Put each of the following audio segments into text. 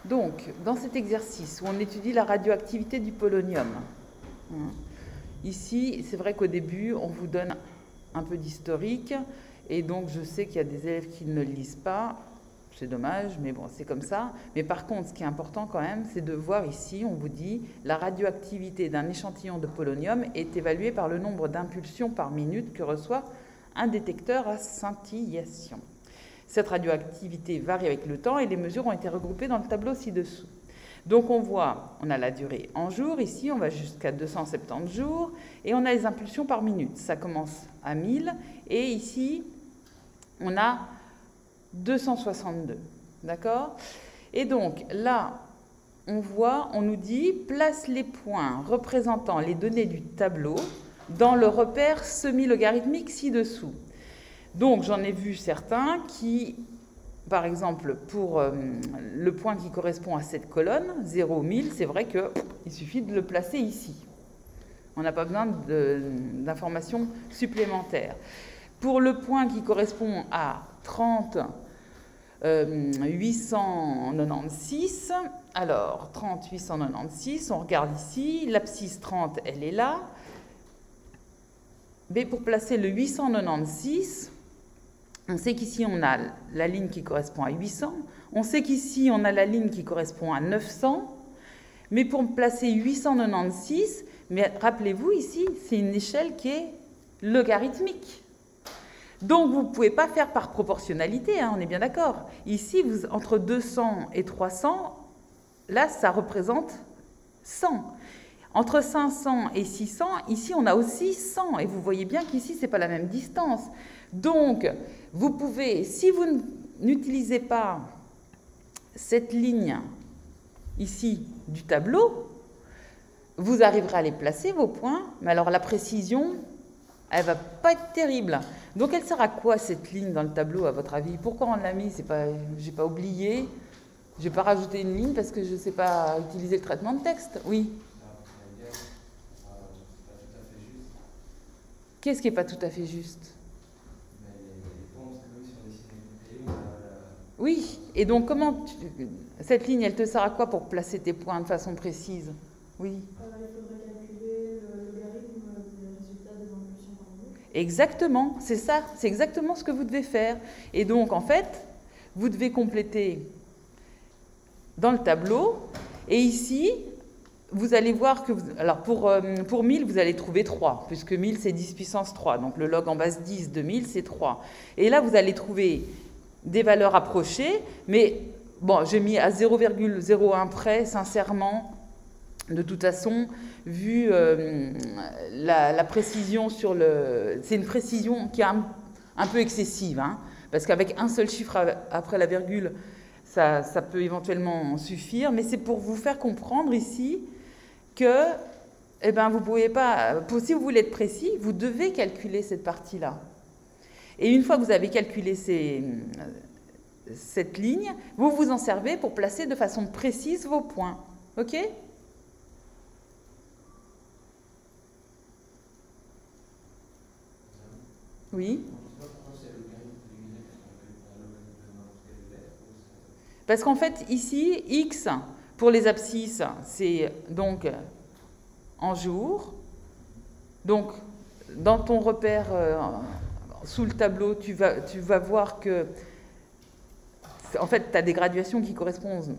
Donc, dans cet exercice où on étudie la radioactivité du polonium, ici, c'est vrai qu'au début, on vous donne un peu d'historique, et donc je sais qu'il y a des élèves qui ne le lisent pas, c'est dommage, mais bon, c'est comme ça. Mais par contre, ce qui est important quand même, c'est de voir ici, on vous dit, la radioactivité d'un échantillon de polonium est évaluée par le nombre d'impulsions par minute que reçoit un détecteur à scintillation. Cette radioactivité varie avec le temps et les mesures ont été regroupées dans le tableau ci-dessous. Donc on voit, on a la durée en jours, ici on va jusqu'à 270 jours, et on a les impulsions par minute. Ça commence à 1000, et ici on a 262, d'accord? Et donc là, on voit, on nous dit, place les points représentant les données du tableau dans le repère semi-logarithmique ci-dessous. Donc, j'en ai vu certains qui, par exemple, pour le point qui correspond à cette colonne, 0, 1000, c'est vrai qu'il suffit de le placer ici. On n'a pas besoin d'informations supplémentaires. Pour le point qui correspond à 30, 896, alors 30, 896, on regarde ici, l'abscisse 30, elle est là. Mais pour placer le 896, on sait qu'ici on a la ligne qui correspond à 800, on sait qu'ici on a la ligne qui correspond à 900, mais pour placer 896, mais rappelez-vous ici, c'est une échelle qui est logarithmique. Donc vous ne pouvez pas faire par proportionnalité, hein, on est bien d'accord. Ici, entre 200 et 300, là ça représente 100. Entre 500 et 600, ici on a aussi 100, et vous voyez bien qu'ici ce n'est pas la même distance. Donc, vous pouvez, si vous n'utilisez pas cette ligne ici du tableau, vous arriverez à les placer, vos points, mais alors la précision, elle ne va pas être terrible. Donc, elle sert à quoi cette ligne dans le tableau, à votre avis? Pourquoi on l'a mis? Je n'ai pas oublié, je n'ai pas rajouté une ligne parce que je ne sais pas utiliser le traitement de texte. Oui. Qu'est-ce qui n'est pas tout à fait juste? Oui, et donc comment cette ligne, elle te sert à quoi pour placer tes points de façon précise? Oui. Il faudrait calculer le logarithme des résultats des impulsions par minute. Exactement, c'est ça, c'est exactement ce que vous devez faire. Et donc, en fait, vous devez compléter dans le tableau, et ici, vous allez voir que, alors pour 1000, vous allez trouver 3, puisque 1000, c'est 10 puissance 3. Donc le log en base 10 de 1000, c'est 3. Et là, vous allez trouver des valeurs approchées, mais bon, j'ai mis à 0,01 près, sincèrement, de toute façon, vu la précision sur le... C'est une précision qui est un peu excessive, hein, parce qu'avec un seul chiffre après la virgule, ça peut éventuellement suffire, mais c'est pour vous faire comprendre ici que eh ben, vous pouvez pas, si vous voulez être précis, vous devez calculer cette partie-là. Et une fois que vous avez calculé cette ligne, vous vous en servez pour placer de façon précise vos points. OK? Oui? Parce qu'en fait, ici, X, pour les abscisses, c'est donc en jours. Donc, dans ton repère sous le tableau, tu vas voir que, en fait, tu as des graduations qui correspondent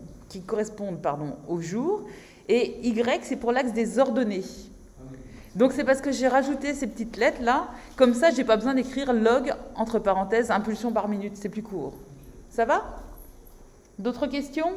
au jour. Et Y, c'est pour l'axe des ordonnées. Donc, c'est parce que j'ai rajouté ces petites lettres-là. Comme ça, je n'ai pas besoin d'écrire log, entre parenthèses, impulsion par minute. C'est plus court. Ça va? D'autres questions ?